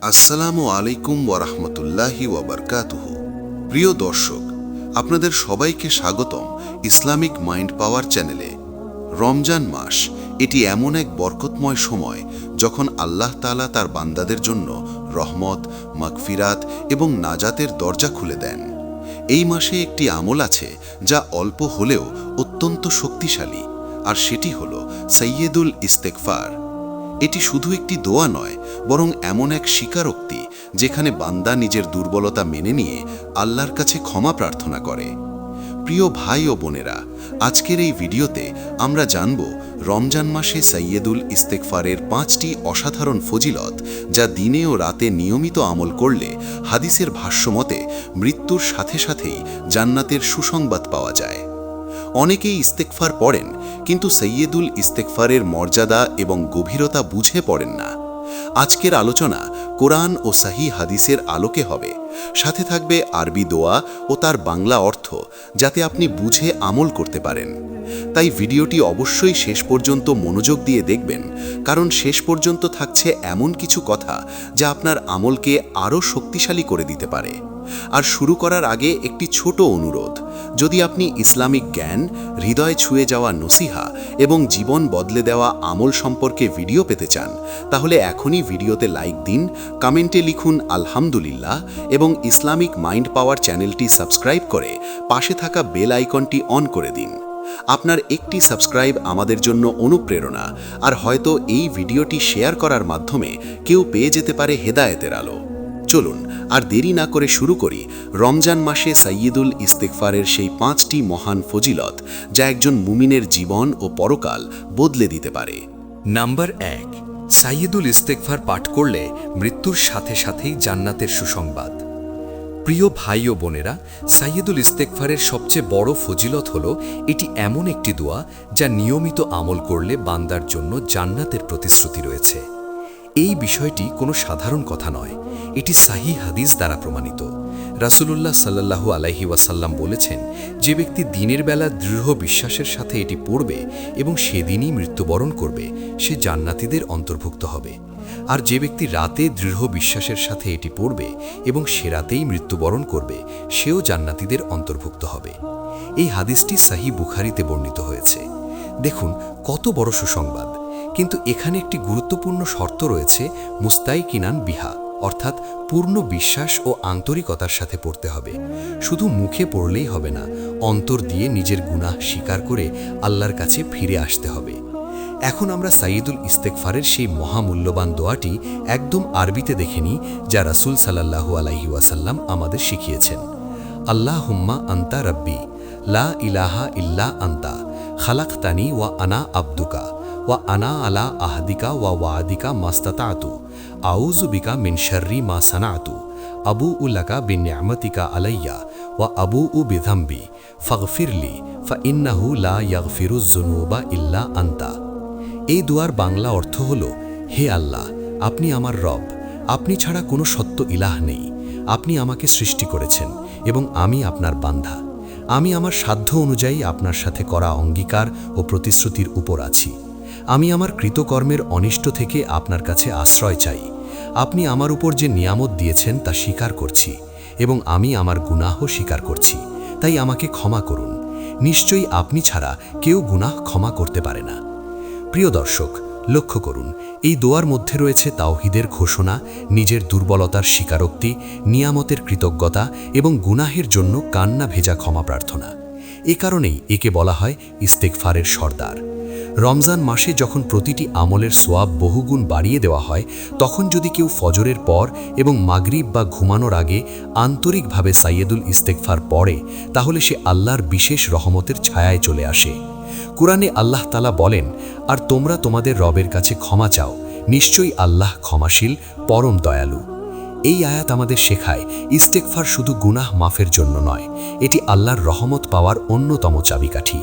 আসসালামু আলাইকুম ওয়ারাহমাতুল্লাহি ওয়াবারকাতুহু। প্রিয় দর্শক, আপনাদের সবাইকে স্বাগতম ইসলামিক মাইন্ড পাওয়ার চ্যানেলে। রমজান মাস এটি এমন এক বরকতময় সময় যখন আল্লাহ তাআলা তার বান্দাদের জন্য রহমত, মাগফিরাত এবং নাজাতের দরজা খুলে দেন। এই মাসে একটি আমল আছে যা অল্প হলেও অত্যন্ত শক্তিশালী, আর সেটি হলো সাইয়্যিদুল ইস্তেগফার। এটি শুধু একটি দোয়া নয়, বরং এমন এক স্বীকারোক্তি যেখানে বান্দা নিজের দুর্বলতা মেনে নিয়ে আল্লাহর কাছে ক্ষমা প্রার্থনা করে। প্রিয় ভাই ও বোনেরা, আজকের এই ভিডিওতে আমরা জানব রমজান মাসে সাইয়্যিদুল ইস্তেগফারের 5টি অসাধারণ ফজিলত, যা দিনে ও রাতে নিয়মিত আমল করলে হাদিসের ভাষ্যমতে মৃত্যুর সাথে সাথেই জান্নাতের সুসংবাদ পাওয়া যায়। অনেকেই ইস্তেগফার পড়েন, কিন্তু সাইয়্যিদুল ইস্তেগফারের মর্যাদা এবং গভীরতা বুঝে পড়েন না। আজকের আলোচনা কোরআন ও সহিহ হাদিসের আলোকে হবে, সাথে থাকবে আরবি দোয়া ও তার বাংলা অর্থ, যাতে আপনি বুঝে আমল করতে পারেন। তাই ভিডিওটি অবশ্যই শেষ পর্যন্ত মনোযোগ দিয়ে দেখবেন, কারণ শেষ পর্যন্ত থাকছে এমন কিছু কথা যা আপনার আমলকে আরও শক্তিশালী করে দিতে পারে। আর শুরু করার আগে একটি ছোট অনুরোধ: যদি আপনি ইসলামিক জ্ঞান, হৃদয় ছুঁয়ে যাওয়া নসিহা এবং জীবন বদলে দেওয়া আমল সম্পর্কে ভিডিও পেতে চান, তাহলে এখনই ভিডিওতে লাইক দিন, কমেন্টে লিখুন আলহামদুলিল্লাহ এবং ইসলামিক মাইন্ড পাওয়ার চ্যানেলটি সাবস্ক্রাইব করে পাশে থাকা বেল আইকনটি অন করে দিন। আপনার একটি সাবস্ক্রাইব আমাদের জন্য অনুপ্রেরণা, আর হয়তো এই ভিডিওটি শেয়ার করার মাধ্যমে কেউ পেয়ে যেতে পারে হেদায়েতের আলো। চলুন আর দেরি না করে শুরু করি রমজান মাসে সাইয়্যিদুল ইস্তেগফারের সেই 5টি মহান ফজিলত, যা একজন মুমিনের জীবন ও পরকাল বদলে দিতে পারে। নাম্বার 1, সাইয়্যিদুল ইস্তেগফার পাঠ করলে মৃত্যুর সাথে সাথেই জান্নাতের সুসংবাদ। প্রিয় ভাই ও বোনেরা, সাইয়্যিদুল ইস্তেগফারের সবচেয়ে বড় ফজিলত হলো এটি এমন একটি দোয়া যা নিয়মিত আমল করলে বান্দার জন্য জান্নাতের প্রতিশ্রুতি রয়েছে। এই বিষয়টি কোনো সাধারণ কথা নয়, এটি সহিহ হাদিস দ্বারা প্রমাণিত। রাসূলুল্লাহ সাল্লাল্লাহু আলাইহি ওয়াসাল্লাম বলেছেন, যে ব্যক্তি দিনের বেলা দৃঢ় বিশ্বাসের সাথে এটি পড়বে এবং সেদিনই মৃত্যুবরণ করবে, সে জান্নাতীদের অন্তর্ভুক্ত হবে। আর যে ব্যক্তি রাতে দৃঢ় বিশ্বাসের সাথে এটি পড়বে এবং সে রাতেই মৃত্যুবরণ করবে, সেও জান্নাতীদের অন্তর্ভুক্ত হবে। এই হাদিসটি সহিহ বুখারীতে বর্ণিত হয়েছে। দেখুন কত বড় সুসংবাদ! কিন্তু এখানে একটি গুরুত্বপূর্ণ শর্ত রয়েছে, মুস্তাইকিনান বিহা, অর্থাৎ পূর্ণ বিশ্বাস ও আন্তরিকতার সাথে পড়তে হবে। শুধু মুখে পড়লেই হবে না, অন্তর দিয়ে নিজের গুনাহ স্বীকার করে আল্লাহর কাছে ফিরে আসতে হবে। এখন আমরা সাইয়্যিদুল ইস্তেগফারের সেই মহামূল্যবান দোয়াটি একদম আরবিতে দেখে নিই, যা রাসূল সাল্লাল্লাহু আলাইহি ওয়াসাল্লাম আমাদের শিখিয়েছেন। আল্লাহুম্মা আনতা রাব্বি, লা ইলাহা ইল্লা আনতা, খালাকতানি ওয়া আনা আবদুকা, ওয়া আনা আলা আহদিকা ওয়া ওয়াদিকা মাস্তাতাতু, আউযু বিকা মিন শাররি মা সানাতু, আবুউ লাকা বিনি'মাতিকা আলাইয়া ওয়া আবুউ বিযামবি ফাগফিরলি ফাইন্নাহু লা ইয়াগফিরুয যুনুবা ইল্লা আনতা। এই দোয়ার বাংলা অর্থ হল, হে আল্লাহ, আপনি আমার রব, আপনি ছাড়া কোনো সত্য ইলাহ নেই। আপনি আমাকে সৃষ্টি করেছেন এবং আমি আপনার বান্দা। আমি আমার সাধ্য অনুযায়ী আপনার সাথে করা অঙ্গীকার ও প্রতিশ্রুতির উপর আছি। আমি আমার কৃতকর্মের অনিষ্ট থেকে আপনার কাছে আশ্রয় চাই। আপনি আমার উপর যে নিয়ামত দিয়েছেন তা স্বীকার করছি এবং আমি আমার গুনাহ স্বীকার করছি, তাই আমাকে ক্ষমা করুন। নিশ্চয়ই আপনি ছাড়া কেউ গুনাহ ক্ষমা করতে পারে না। প্রিয় দর্শক, লক্ষ্য করুন, এই দোয়ার মধ্যে রয়েছে তাওহীদের ঘোষণা, নিজের দুর্বলতার স্বীকারোক্তি, নিয়ামতের কৃতজ্ঞতা এবং গুনাহের জন্য কান্না ভেজা ক্ষমা প্রার্থনা। এ কারণেই একে বলা হয় ইস্তেগফারের সর্দার। রমজান মাসে যখন প্রতিটি আমলের সোয়াব বহুগুণ বাড়িয়ে দেওয়া হয়, তখন যদি কেউ ফজরের পর এবং মাগরিব বা ঘুমানোর আগে আন্তরিকভাবে সাইয়্যিদুল ইস্তেগফার পড়ে, তাহলে সে আল্লাহর বিশেষ রহমতের ছায়ায় চলে আসে। কুরআনে আল্লাহ তাআলা বলেন, আর তোমরা তোমাদের রবের কাছে ক্ষমা চাও, নিশ্চয়ই আল্লাহ ক্ষমাশীল, পরম দয়ালু। এই আয়াত আমাদের শেখায়, ইস্তেগফার শুধু গুনাহ মাফের জন্য নয়, এটি আল্লাহর রহমত পাওয়ার অন্যতম চাবিকাঠি।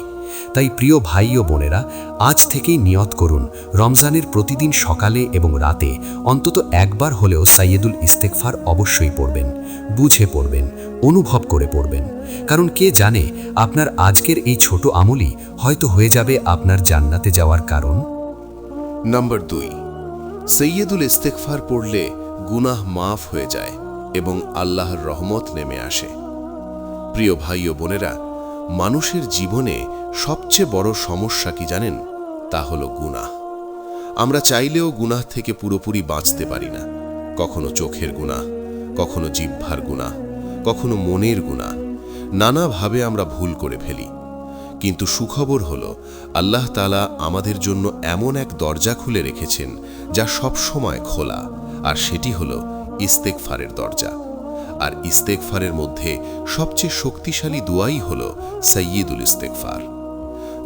তাই প্রিয় ভাই ও বোনেরা, আজ থেকেই নিয়ত করুন, রমজানের প্রতিদিন সকালে এবং রাতে অন্তত একবার হলেও সাইয়্যিদুল ইস্তেগফার অবশ্যই পড়বেন। বুঝে পড়বেন, অনুভব করে পড়বেন, কারণ কে জানে আপনার আজকের এই ছোট আমলই হয়তো হয়ে যাবে আপনার জান্নাতে যাওয়ার কারণ। নাম্বার 2, সাইয়্যিদুল ইস্তেগফার পড়লে গুনাহ মাফ হয়ে যায় এবং আল্লাহর রহমত নেমে আসে। প্রিয় ভাই ও বোনেরা, মানুষের জীবনে সবচেয়ে বড় সমস্যা কি জানেন? তা হলো গুনাহ। আমরা চাইলেও গুনাহ থেকে পুরোপুরি বাঁচতে পারি না। কখনো চোখের গুনাহ, কখনো জিহ্বার গুনাহ, কখনো মনের গুনাহ। নানাভাবে আমরা ভুল করে ফেলি। কিন্তু সুখবর হলো, আল্লাহ তাআলা আমাদের জন্য এমন এক দরজা খুলে রেখেছেন যা সব সময় খোলা, আর সেটি হলো ইস্তেগফারের দরজা। আর ইস্তেগফারের মধ্যে সবচেয়ে শক্তিশালী দোয়াই হলো সাইয়্যিদুল ইস্তেগফার।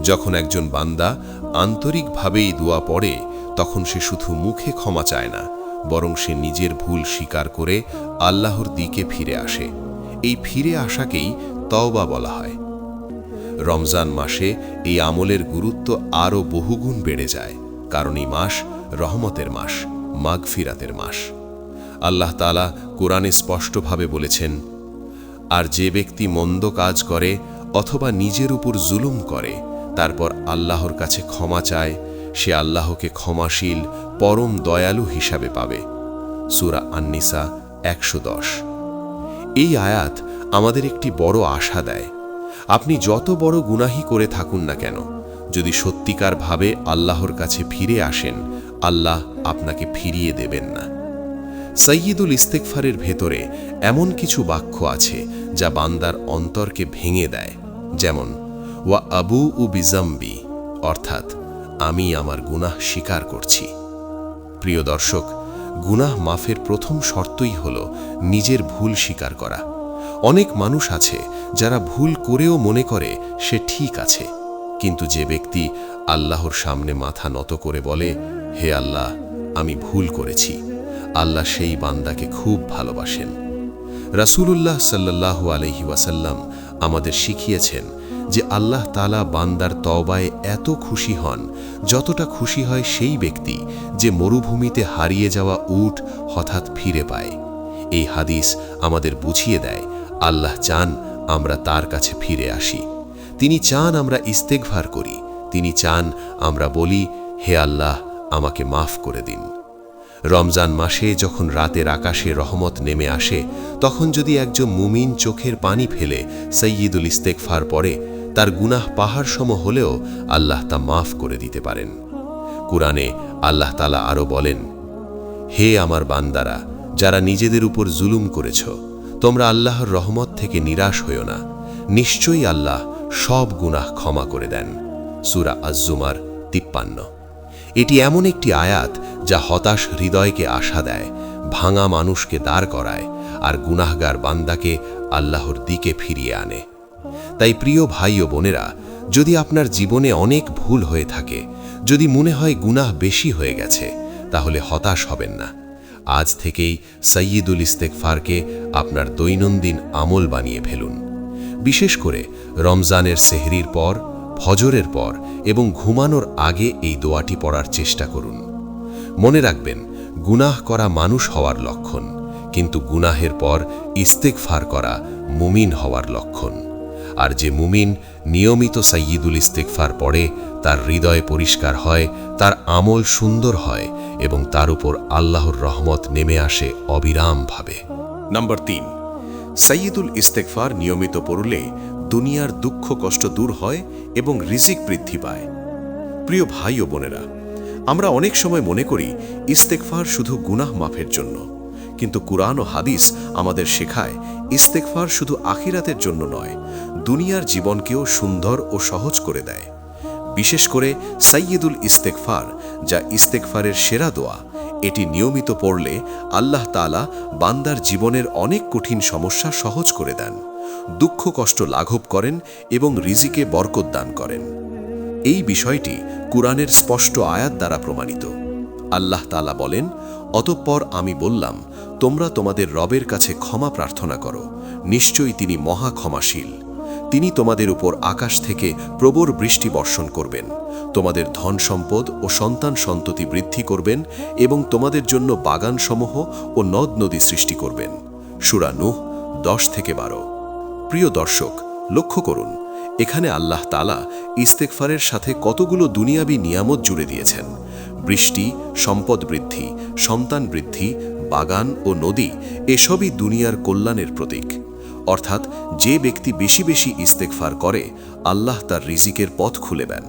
যখন একজন বান্দা আন্তরিকভাবে এই দোয়া পড়ে, তখন সে শুধু মুখে ক্ষমা চায় না, বরং সে নিজের ভুল স্বীকার করে আল্লাহর দিকে ফিরে আসে। এই ফিরে আসাকেই তওবা বলা হয়। রমজান মাসে এই আমলের গুরুত্ব আরও বহুগুণ বেড়ে যায়, কারণ এই মাস রহমতের মাস, মাগফিরাতের মাস। আল্লাহ তাআলা কোরআনে স্পষ্টভাবে বলেছেন, আর যে ব্যক্তি মন্দ কাজ করে অথবা নিজের উপর জুলুম করে, তারপর আল্লাহর কাছে ক্ষমা চায়, সে আল্লাহকে ক্ষমাশীল, পরম দয়ালু হিসাবে পাবে। সূরা আন-নিসা 110। এই আয়াত আমাদের একটি বড় আশা দেয়। আপনি যত বড় গুনাহি করে থাকুন না কেন, যদি সত্যিকারভাবে আল্লাহর কাছে ফিরে আসেন, আল্লাহ আপনাকে ফিরিয়ে দেবেন না। সাইয়্যিদুল ইস্তেগফারের ভেতরে এমন কিছু বাক্য আছে যা বান্দার অন্তরকে ভেঙে দেয়, যেমন ওয়া আবু উ বিজাম্বি, অর্থাৎ আমি আমার গুনাহ স্বীকার করছি। প্রিয় দর্শক, গুনাহ মাফের প্রথম শর্তই হল নিজের ভুল স্বীকার করা। অনেক মানুষ আছে যারা ভুল করেও মনে করে সে ঠিক আছে, কিন্তু যে ব্যক্তি আল্লাহর সামনে মাথা নত করে বলে, হে আল্লাহ, আমি ভুল করেছি, আল্লাহ সেই বান্দাকে খুব ভালোবাসেন। রাসূলুল্লাহ সাল্লাল্লাহু আলাইহি ওয়াসাল্লাম আমাদের শিখিয়েছেন যে আল্লাহ তাআলা বান্দার তওবায় এত খুশি হন যতটা খুশি হয় সেই ব্যক্তি যে মরুভূমিতে হারিয়ে যাওয়া উট হঠাৎ ফিরে পায়। এই হাদিস আমাদের বুঝিয়ে দেয়, আল্লাহ চান আমরা তার কাছে ফিরে আসি। তিনি চান আমরা ইস্তেগফার করি। তিনি চান আমরা বলি, হে আল্লাহ, আমাকে মাফ করে দিন। রমজান মাসে যখন রাতের আকাশে রহমত নেমে আসে, তখন যদি একজন মুমিন চোখের পানি ফেলে সাইয়্যিদুল ইস্তেগফার পড়ে, তার গুনাহ পাহাড় সম হলেও আল্লাহ তা মাফ করে দিতে পারেন। কুরআনে আল্লাহ তাআলা আরও বলেন, হে আমার বান্দারা, যারা নিজেদের উপর জুলুম করেছ, তোমরা আল্লাহর রহমত থেকে নিরাশ হইও না। নিশ্চয়ই আল্লাহ সব গুনাহ ক্ষমা করে দেন। সূরা আজ-জুমার 53। এটি এমন একটি আয়াত যা হতাশ হৃদয়কে আশা দেয়, ভাঙা মানুষকে দাঁড় করায়, আর গুনাহগার বান্দাকে আল্লাহর দিকে ফিরিয়ে আনে। তাই প্রিয় ভাই ও বোনেরা, যদি আপনার জীবনে অনেক ভুল হয়ে থাকে, যদি মনে হয় গুনাহ বেশি হয়ে গেছে, তাহলে হতাশ হবেন না। আজ থেকেই সাইয়্যিদুল ইস্তেগফারকে আপনার দৈনন্দিন আমল বানিয়ে ফেলুন। বিশেষ করে রমজানের সেহরির পর, ফজরের পর এবং ঘুমানোর আগে এই দোয়াটি পড়ার চেষ্টা করুন। মনে রাখবেন, গুনাহ করা মানুষ হওয়ার লক্ষণ, কিন্তু গুনাহের পর ইস্তেগফার করা মুমিন হওয়ার লক্ষণ। আর যে মুমিন নিয়মিত সাইয়্যিদুল ইস্তেগফার পড়ে, তার হৃদয় পরিষ্কার হয়, তার আমল সুন্দর হয় এবং তার উপর আল্লাহর রহমত নেমে আসে অবিরামভাবে। নাম্বার 3, সাইয়্যিদুল ইস্তেগফার নিয়মিত পড়লে দুনিয়ার দুঃখ কষ্ট দূর হয় এবং রিজিক বৃদ্ধি পায়। প্রিয় ভাই ও বোনেরা, আমরা অনেক সময় মনে করি ইস্তেগফার শুধু গুনাহ মাফের জন্য, কিন্তু কুরআন ও হাদিস আমাদের শেখায় ইস্তেগফার শুধু আখিরাতের জন্য নয়, দুনিয়ার জীবনকেও সুন্দর ও সহজ করে দেয়। বিশেষ করে সাইয়্যিদুল ইস্তেগফার, যা ইস্তেগফারের সেরা দোয়া, এটি নিয়মিত পড়লে আল্লাহ তাআলা বান্দার জীবনের অনেক কঠিন সমস্যা সহজ করে দেন, দুঃখ কষ্ট লাঘব করেন এবং রিজিকে বরকত দান করেন। এই বিষয়টি কুরআনের স্পষ্ট আয়াত দ্বারা প্রমাণিত। আল্লাহ তাআলা বলেন, অতঃপর আমি বললাম, তোমরা তোমাদের রবের কাছে ক্ষমা প্রার্থনা করো, নিশ্চয়ই তিনি মহা ক্ষমাশীল। তিনি তোমাদের উপর আকাশ থেকে প্রবল বৃষ্টি বর্ষণ করবেন, তোমাদের ধন সম্পদ ও সন্তান সন্ততি বৃদ্ধি করবেন এবং তোমাদের জন্য বাগানসমূহ ও নদ নদী সৃষ্টি করবেন। সূরা নূহ 10-12। প্রিয় দর্শক, লক্ষ্য করুন, এখানে আল্লাহ তাআলা ইস্তেগফারের সাথে কতগুলো দুনিয়াবী নিয়ামত জুড়ে দিয়েছেন। বৃষ্টি, সম্পদ বৃদ্ধি, সন্তান বৃদ্ধি, বাগান ও নদী এসবই দুনিয়ার কল্যাণের প্রতীক। অর্থাৎ যে ব্যক্তি বেশি বেশি ইস্তেগফার করে, আল্লাহ তার রিজিকের পথ খুলে দেন।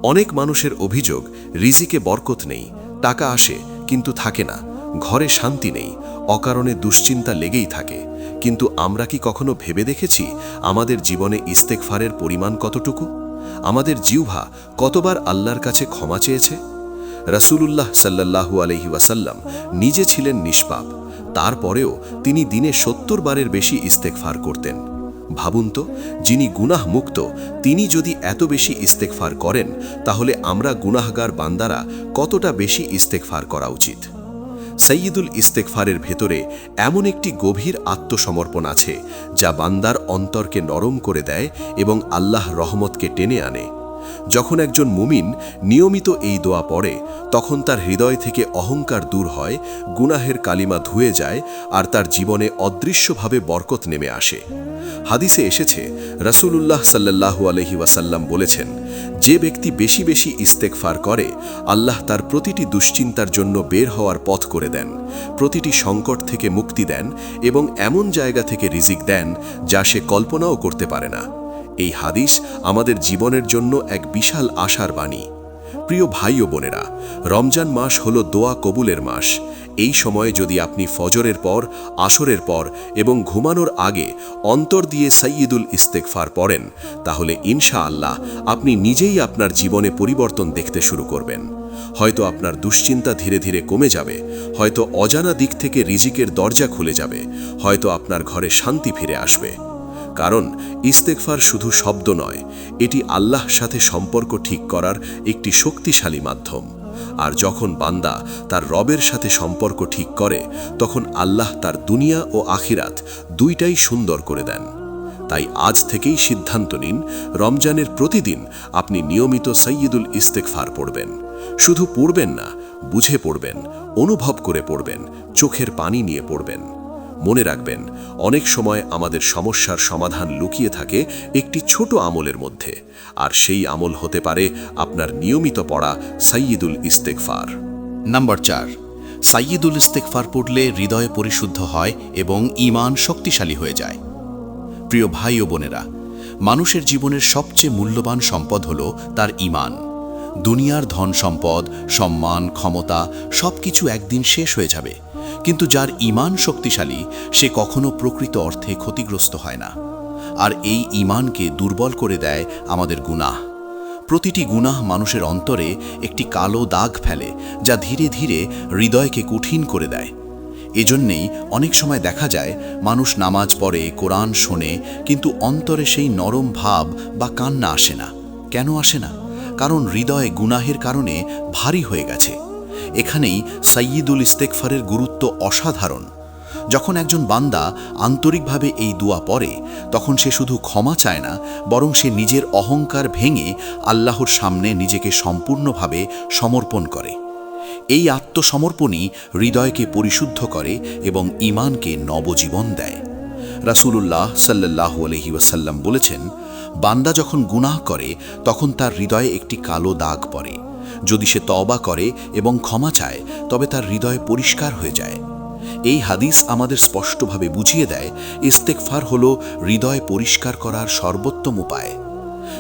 অনেক মানুষের অভিযোগ, রিজিকে বরকত নেই, টাকা আসে কিন্তু থাকে না, ঘরে শান্তি নেই, অকারণে দুশ্চিন্তা লেগেই থাকে। কিন্তু আমরা কি কখনো ভেবে দেখেছি আমাদের জীবনে ইস্তেগফারের পরিমাণ কতটুকু? আমাদের জিহ্বা কতবার আল্লাহর কাছে ক্ষমা চেয়েছে? রাসূলুল্লাহ সাল্লাল্লাহু আলাইহি ওয়াসাল্লাম নিজে ছিলেন নিষ্পাপ, তারপরেও তিনি দিনে 70 বারের বেশি ইস্তেগফার করতেন। ভাবুন তো, যিনি গুনাহ মুক্ত তিনি যদি এত বেশি ইস্তেগফার করেন, তাহলে আমরা গুনাহগার বান্দারা কতটা বেশি ইস্তেগফার করা উচিত? সাইয়্যিদুল ইস্তেগফারের ভেতরে এমন একটি গভীর আত্মসমর্পণ আছে যা বান্দার অন্তরকে নরম করে দেয় এবং আল্লাহ রহমতকে টেনে আনে। যখন একজন মুমিন নিয়মিত এই দোয়া পড়ে, তখন তার হৃদয় থেকে অহংকার দূর হয়, গুনাহের কালিমা ধুয়ে যায়, আর তার জীবনে অদৃশ্যভাবে বরকত নেমে আসে। হাদিসে এসেছে, রাসূলুল্লাহ সাল্লাল্লাহু আলাইহি ওয়াসাল্লাম বলেছেন, যে ব্যক্তি বেশি বেশি ইস্তেগফার করে, আল্লাহ তার প্রতিটি দুশ্চিন্তার জন্য বের হওয়ার পথ করে দেন, প্রতিটি সংকট থেকে মুক্তি দেন এবং এমন জায়গা থেকে রিজিক দেন যা সে কল্পনাও করতে পারে না। এই হাদিস আমাদের জীবনের জন্য এক বিশাল আশার বাণী। প্রিয় ভাই ও বোনেরা, রমজান মাস হলো দোয়া কবুলের মাস। এই সময়ে যদি আপনি ফজরের পর, আসরের পর এবং ঘুমানোর আগে অন্তর দিয়ে সাইয়্যিদুল ইস্তেগফার পড়েন, তাহলে ইনশাআল্লাহ আপনি নিজেই আপনার জীবনে পরিবর্তন দেখতে শুরু করবেন। হয়তো আপনার দুশ্চিন্তা ধীরে ধীরে কমে যাবে, হয়তো অজানা দিক থেকে রিজিকের দরজা খুলে যাবে, হয়তো আপনার ঘরে শান্তি ফিরে আসবে। কারণ ইস্তেগফার শুধু শব্দ নয়, এটি আল্লাহর সাথে সম্পর্ক ঠিক করার একটি শক্তিশালী মাধ্যম। আর যখন বান্দা তার রবের সাথে সম্পর্ক ঠিক করে, তখন আল্লাহ তার দুনিয়া ও আখিরাত দুইটাই সুন্দর করে দেন। তাই আজ থেকেই সিদ্ধান্ত নিন, রমজানের প্রতিদিন আপনি নিয়মিত সাইয়্যিদুল ইস্তেগফার পড়বেন। শুধু পড়বেন না, বুঝে পড়বেন, অনুভব করে পড়বেন, চোখের পানি নিয়ে পড়বেন। মনে রাখবেন, অনেক সময় আমাদের সমস্যার সমাধান লুকিয়ে থাকে একটি ছোট আমলের মধ্যে, আর সেই আমল হতে পারে আপনার নিয়মিত পড়া সাইয়্যিদুল ইস্তেগফার। নাম্বার 4, সাইয়্যিদুল ইস্তেগফার পড়লে হৃদয় পরিশুদ্ধ হয় এবং ঈমান শক্তিশালী হয়ে যায়। প্রিয় ভাই ও বোনেরা, মানুষের জীবনের সবচেয়ে মূল্যবান সম্পদ হল তার ঈমান। দুনিয়ার ধন সম্পদ, সম্মান, ক্ষমতা সবকিছু একদিন শেষ হয়ে যাবে, কিন্তু যার ঈমান শক্তিশালী সে কখনো প্রকৃত অর্থে ক্ষতিগ্রস্ত হয় না। আর এই ঈমানকে দুর্বল করে দেয় আমাদের গুনাহ। প্রতিটি গুনাহ মানুষের অন্তরে একটি কালো দাগ ফেলে, যা ধীরে ধীরে হৃদয়কে কঠিন করে দেয়। এজন্যেই অনেক সময় দেখা যায় মানুষ নামাজ পড়ে, কোরআন শোনে, কিন্তু অন্তরে সেই নরম ভাব বা কান্না আসে না। কেন আসে না? কারণ হৃদয় গুনাহের কারণে ভারী হয়ে গেছে। এখানেই সাইয়্যিদুল ইস্তেগফারের গুরুত্ব অসাধারণ। যখন একজন বান্দা আন্তরিকভাবে এই দোয়া পড়ে, তখন সে শুধু ক্ষমা চায় না, বরং সে নিজের অহংকার ভেঙে আল্লাহর সামনে নিজেকে সম্পূর্ণভাবে সমর্পণ করে। এই আত্মসমর্পণই হৃদয়কে পরিশুদ্ধ করে এবং ঈমানকে নবজীবন দেয়। রাসূলুল্লাহ সাল্লাল্লাহু আলাইহি ওয়াসাল্লাম বলেছেন, বান্দা যখন গুনাহ করে তখন তার হৃদয়ে একটি কালো দাগ পড়ে। যদি সে তওবা করে এবং ক্ষমা চায়, তবে তার হৃদয় পরিষ্কার হয়ে যায়। এই হাদিস আমাদের স্পষ্টভাবে বুঝিয়ে দেয়, ইস্তেগফার হলো হৃদয় পরিষ্কার করার সর্বোত্তম উপায়।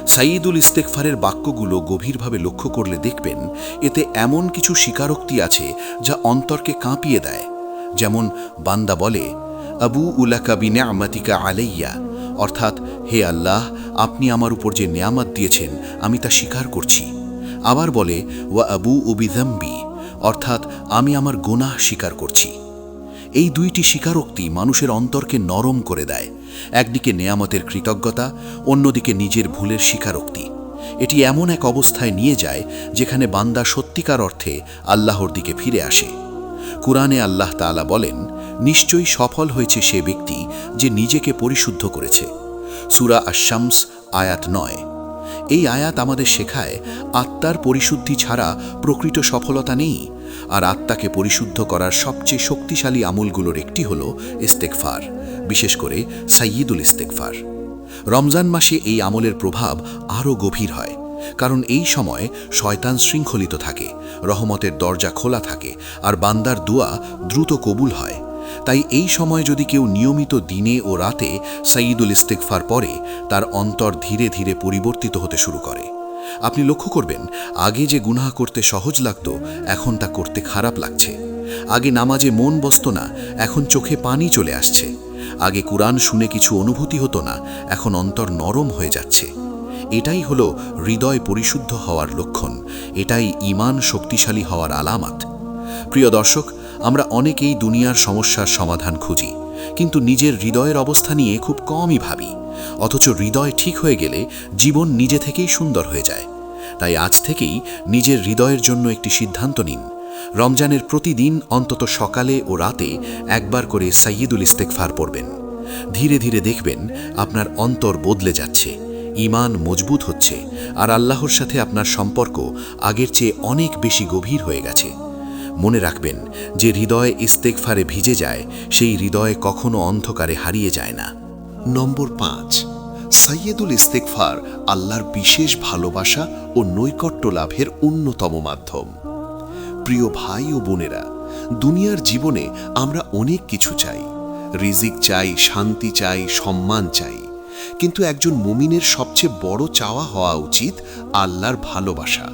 সাইয়্যিদুল ইস্তেগফারের বাক্যগুলো গভীরভাবে লক্ষ্য করলে দেখবেন, এতে এমন কিছু স্বীকারোক্তি আছে যা অন্তরকে কাঁপিয়ে দেয়। যেমন বান্দা বলে, আবু উলাকা বিনিআমাতিকা আলাইয়া, অর্থাৎ হে আল্লাহ, আপনি আমার উপর যে নেয়ামত দিয়েছেন আমি তা স্বীকার করছি। আবার বলে, ওয়া আবু বিযামবি, অর্থাৎ আমি আমার গুনাহ স্বীকার করছি। এই দুইটি স্বীকারোক্তি মানুষের অন্তরকে নরম করে দেয়। একদিকে নেয়ামতের কৃতজ্ঞতা, অন্যদিকে নিজের ভুলের স্বীকারোক্তি। এটি এমন এক অবস্থায় নিয়ে যায় যেখানে বান্দা সত্যিকার অর্থে আল্লাহর দিকে ফিরে আসে। কুরআনে আল্লাহ তাআলা বলেন, নিশ্চয়ই সফল হয়েছে সে ব্যক্তি যে নিজেকে পরিশুদ্ধ করেছে। সূরা আশ-শামস আয়াত 9। এই আয়াত আমাদের শেখায়, আত্মার পরিশুদ্ধি ছাড়া প্রকৃত সফলতা নেই। আর আত্মাকে পরিশুদ্ধ করার সবচেয়ে শক্তিশালী আমলগুলোর একটি হল ইস্তেগফার, বিশেষ করে সাইয়্যিদুল ইস্তেগফার। রমজান মাসে এই আমলের প্রভাব আরও গভীর হয়। কারণ এই সময় শয়তান শৃঙ্খলিত থাকে, রহমতের দরজা খোলা থাকে আর বান্দার দোয়া দ্রুত কবুল হয়। তাই এই সময় যদি কেউ নিয়মিত দিনে ও রাতে সাইয়্যিদুল ইস্তেগফার পড়ে, তার অন্তর ধীরে ধীরে পরিবর্তিত হতে শুরু করে। আপনি লক্ষ্য করবেন, আগে যে গুনাহ করতে সহজ লাগতো, এখন তা করতে খারাপ লাগছে। আগে নামাজে মন বসত না, এখন চোখে পানি চলে আসছে। আগে কুরআন শুনে কিছু অনুভূতি হতো না, এখন অন্তর নরম হয়ে যাচ্ছে। এটাই হলো হৃদয় পরিশুদ্ধ হওয়ার লক্ষণ, এটাই ঈমান শক্তিশালী হওয়ার আলামত। প্রিয় দর্শক, আমরা অনেকেই দুনিয়ার সমস্যার সমাধান খুঁজি, কিন্তু নিজের হৃদয়ের অবস্থা নিয়ে খুব কমই ভাবি। অথচ হৃদয় ঠিক হয়ে গেলে জীবন নিজে থেকেই সুন্দর হয়ে যায়। তাই আজ থেকেই নিজের হৃদয়ের জন্য একটি সিদ্ধান্ত নিন। রমজানের প্রতিদিন অন্তত সকালে ও রাতে একবার করে সাইয়্যিদুল ইস্তেগফার পড়বেন। ধীরে ধীরে দেখবেন আপনার অন্তর বদলে যাচ্ছে, ঈমান মজবুত হচ্ছে, আর আল্লাহর সাথে আপনার সম্পর্ক আগের চেয়ে অনেক বেশি গভীর হয়ে গেছে। মনে রাখবেন, যে হৃদয় ইস্তেগফারে ভিজে যায়, সেই হৃদয় কখনো অন্ধকারে হারিয়ে যায় না। নম্বর 5, সাইয়্যিদুল ইস্তেগফার আল্লাহর বিশেষ ভালোবাসা ও নৈকট্য লাভের অন্যতম মাধ্যম। প্রিয় ভাই ও বোনেরা, দুনিয়ার জীবনে আমরা অনেক কিছু চাই, রিজিক চাই, শান্তি চাই, সম্মান চাই, কিন্তু একজন মুমিনের সবচেয়ে বড় চাওয়া হওয়া উচিত আল্লাহর ভালোবাসা।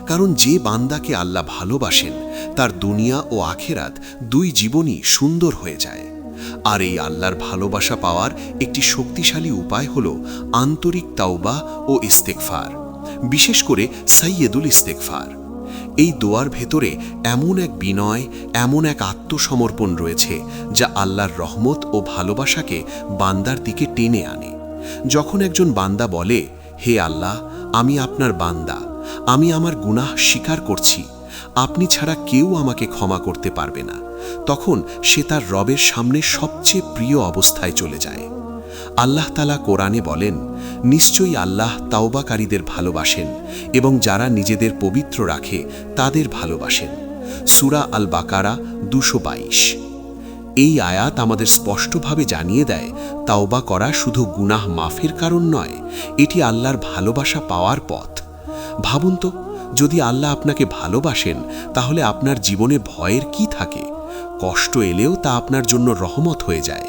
কারণ যে বান্দাকে আল্লাহ ভালোবাসেন, তার দুনিয়া ও আখেরাত দুই জীবনই সুন্দর হয়ে যায়। আর এই আল্লাহর ভালোবাসা পাওয়ার একটি শক্তিশালী উপায় হল আন্তরিক তাওবা ও ইস্তেগফার, বিশেষ করে সাইয়্যিদুল ইস্তেগফার। এই দোয়ার ভেতরে এমন এক বিনয়, এমন এক আত্মসমর্পণ রয়েছে, যা আল্লাহর রহমত ও ভালোবাসাকে বান্দার দিকে টেনে আনে। যখন একজন বান্দা বলে, হে আল্লাহ, আমি আপনার বান্দা, আমি আমার গুনাহ স্বীকার করছি, আপনি ছাড়া কেউ আমাকে ক্ষমা করতে পারবে না, তখন সে তার রবের সামনে সবচেয়ে প্রিয় অবস্থায় চলে যায়। আল্লাহ তাআলা কোরআনে বলেন, নিশ্চয়ই আল্লাহ তাওবাকারীদের ভালোবাসেন এবং যারা নিজেদের পবিত্র রাখে তাদের ভালোবাসেন। সূরা আল বাকারা 222। এই আয়াত আমাদের স্পষ্টভাবে জানিয়ে দেয়, তাওবা করা শুধু গুনাহ মাফের কারণ নয়, এটি আল্লাহর ভালোবাসা পাওয়ার পথ। ভাবুন তো, যদি আল্লাহ আপনাকে ভালোবাসেন, তাহলে আপনার জীবনে ভয়ের কি থাকে? কষ্ট এলেও তা আপনার জন্য রহমত হয়ে যায়,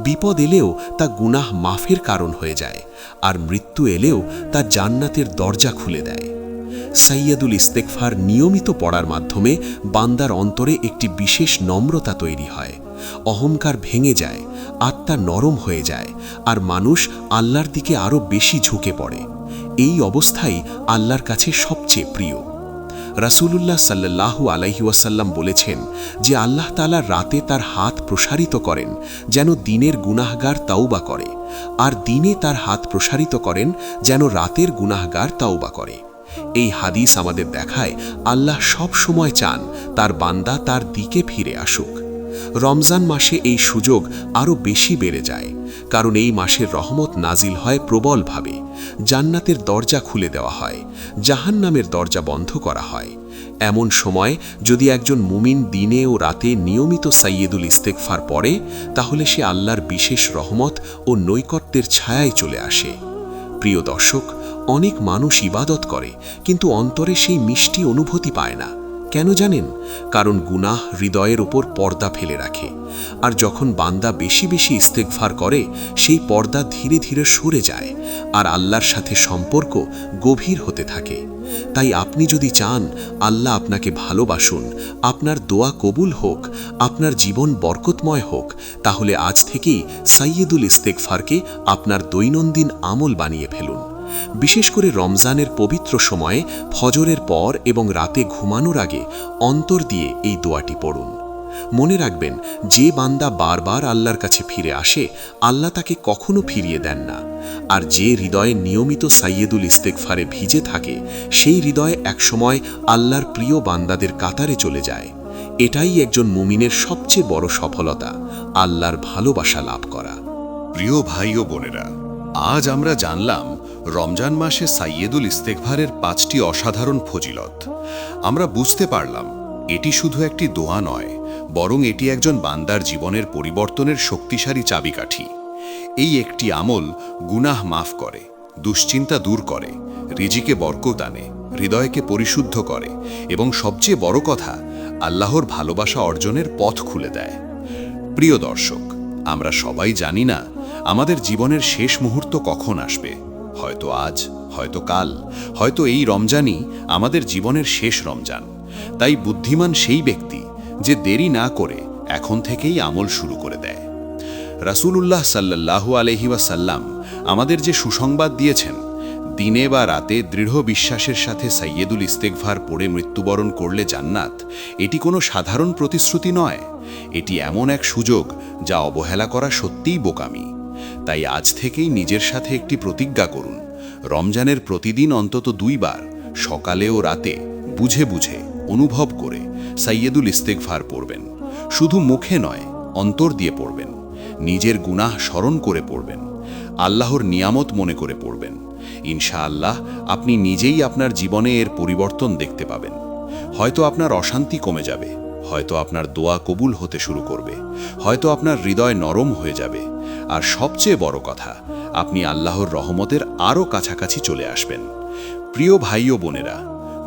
বিপদ এলেও তা গুনাহ মাফের কারণ হয়ে যায়, আর মৃত্যু এলেও তা জান্নাতের দরজা খুলে দেয়। সাইয়্যিদুল ইস্তেগফার নিয়মিত পড়ার মাধ্যমে বান্দার অন্তরে একটি বিশেষ নম্রতা তৈরি হয়, অহংকার ভেঙে যায়, আত্মা নরম হয়ে যায়, আর মানুষ আল্লাহর দিকে আরও বেশি ঝুঁকে পড়ে। এই অবস্থাই আল্লাহর কাছে সবচেয়ে প্রিয়। রাসূলুল্লাহ সাল্লাল্লাহু আলাইহি ওয়াসাল্লাম বলেছেন যে আল্লাহ তাআলা রাতে তার হাত প্রসারিত করেন যেন দিনের গুনাহগার তাওবা করে, আর দিনে তার হাত প্রসারিত করেন যেন রাতের গুনাহগার তাওবা করে। এই হাদিস আমাদের দেখায় আল্লাহ সব সময় চান তার বান্দা তার দিকে ফিরে আসুক। রমজান মাসে এই সুযোগ আরও বেশি বেড়ে যায়, কারণ এই মাসের রহমত নাজিল হয় প্রবলভাবে, জান্নাতের দরজা খুলে দেওয়া হয়, জাহান্নামের দরজা বন্ধ করা হয়। এমন সময় যদি একজন মুমিন দিনে ও রাতে নিয়মিত সাইয়্যিদুল ইস্তেগফার পড়ে, তাহলে সে আল্লাহর বিশেষ রহমত ও নৈকট্যের ছায়ায় চলে আসে। প্রিয় দর্শক, অনেক মানুষ ইবাদত করে, কিন্তু অন্তরে সেই মিষ্টি অনুভূতি পায় না। কেন জানেন? কারণ গুনাহ হৃদয়ের ওপর পর্দা ফেলে রাখে, আর যখন বান্দা বেশি বেশি ইস্তেগফার করে, সেই পর্দা ধীরে ধীরে সরে যায়, আর আল্লাহর সাথে সম্পর্ক গভীর হতে থাকে। তাই আপনি যদি চান আল্লাহ আপনাকে ভালোবাসুন, আপনার দোয়া কবুল হোক, আপনার জীবন বরকতময় হোক, তাহলে আজ থেকেই সাইয়্যিদুল ইস্তেগফারকে আপনার দৈনন্দিন আমল বানিয়ে ফেলুন। বিশেষ করে রমজানের পবিত্র সময়ে ফজরের পর এবং রাতে ঘুমানোর আগে অন্তর দিয়ে এই দোয়াটি পড়ুন। মনে রাখবেন, যে বান্দা বারবার আল্লাহর কাছে ফিরে আসে, আল্লাহ তাকে কখনো ফিরিয়ে দেন না। আর যে হৃদয়ে নিয়মিত সাইয়্যিদুল ইস্তেগফারে ভিজে থাকে, সেই হৃদয়ে একসময় আল্লাহর প্রিয় বান্দাদের কাতারে চলে যায়। এটাই একজন মুমিনের সবচেয়ে বড় সফলতা, আল্লাহর ভালোবাসা লাভ করা। প্রিয় ভাই ও বোনেরা, আজ আমরা জানলাম রমজান মাসে সাইয়্যিদুল ইস্তেগফারের 5টি অসাধারণ ফজিলত। আমরা বুঝতে পারলাম এটি শুধু একটি দোয়া নয়, বরং এটি একজন বান্দার জীবনের পরিবর্তনের শক্তিশালী চাবিকাঠি। এই একটি আমল গুনাহ মাফ করে, দুশ্চিন্তা দূর করে, রিজিকে বরকত আনে, হৃদয়কে পরিশুদ্ধ করে এবং সবচেয়ে বড় কথা, আল্লাহর ভালোবাসা অর্জনের পথ খুলে দেয়। প্রিয় দর্শক, আমরা সবাই জানি না আমাদের জীবনের শেষ মুহূর্ত কখন আসবে। হয়তো আজ, হয়তো কাল, হয়তো এই রমজানই আমাদের জীবনের শেষ রমজান। তাই বুদ্ধিমান সেই ব্যক্তি যে দেরি না করে এখন থেকেই আমল শুরু করে দেয়। রাসূলুল্লাহ সাল্লাল্লাহু আলাইহি ওয়াসাল্লাম আমাদের যে সুসংবাদ দিয়েছেন, দিনে বা রাতে দৃঢ় বিশ্বাসের সাথে সাইয়্যিদুল ইস্তেগফার পড়ে মৃত্যুবরণ করলে জান্নাত, এটি কোনো সাধারণ প্রতিশ্রুতি নয়। এটি এমন এক সুযোগ যা অবহেলা করা সত্যিই বোকামি। তাই আজ থেকেই নিজের সাথে একটি প্রতিজ্ঞা করুন, রমজানের প্রতিদিন অন্তত 2 বার সকালে ও রাতে বুঝে বুঝে অনুভব করে সাইয়্যিদুল ইস্তেগফার পড়বেন। শুধু মুখে নয়, অন্তর দিয়ে পড়বেন। নিজের গুনাহ স্মরণ করে পড়বেন, আল্লাহর নিয়ামত মনে করে পড়বেন। ইনশাআল্লাহ আপনি নিজেই আপনার জীবনে এর পরিবর্তন দেখতে পাবেন। হয়তো আপনার অশান্তি কমে যাবে, হয়তো আপনার দোয়া কবুল হতে শুরু করবে, হয়তো আপনার হৃদয় নরম হয়ে যাবে, আর সবচেয়ে বড় কথা, আপনি আল্লাহর রহমতের আরও কাছাকাছি চলে আসবেন। প্রিয় ভাই ও বোনেরা,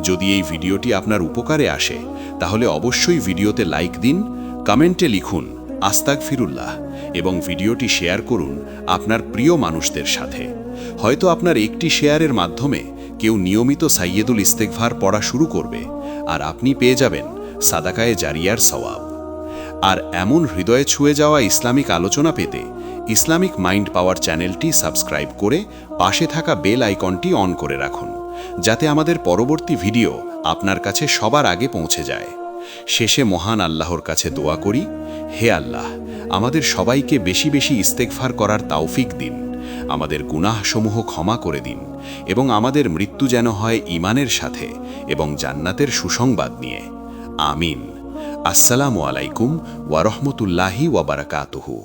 যদি এই ভিডিওটি আপনার উপকারে আসে তাহলে অবশ্যই ভিডিওতে লাইক দিন, কমেন্টে লিখুন আস্তাগফিরুল্লাহ এবং ভিডিওটি শেয়ার করুন আপনার প্রিয় মানুষদের সাথে। হয়তো আপনার একটি শেয়ারের মাধ্যমে কেউ নিয়মিত সাইয়্যিদুল ইস্তেগফার পড়া শুরু করবে, আর আপনি পেয়ে যাবেন সাদাকায়ে জারিয়ার সওয়াব। আর এমন হৃদয়ে ছুঁয়ে যাওয়া ইসলামিক আলোচনা পেতে ইসলামিক মাইন্ড পাওয়ার চ্যানেলটি সাবস্ক্রাইব করে পাশে থাকা বেল আইকনটি অন করে রাখুন, যাতে আমাদের পরবর্তী ভিডিও আপনার কাছে সবার আগে পৌঁছে যায়। শেষে মহান আল্লাহর কাছে দোয়া করি, হে আল্লাহ, আমাদের সবাইকে বেশি বেশি ইস্তেগফার করার তাওফিক দিন, আমাদের গুনাহসমূহ ক্ষমা করে দিন এবং আমাদের মৃত্যু যেন হয় ঈমানের সাথে এবং জান্নাতের সুসংবাদ নিয়ে। আমিন। আসসালামু আলাইকুম ওয়া রাহমাতুল্লাহি ওয়া বারাকাতুহু।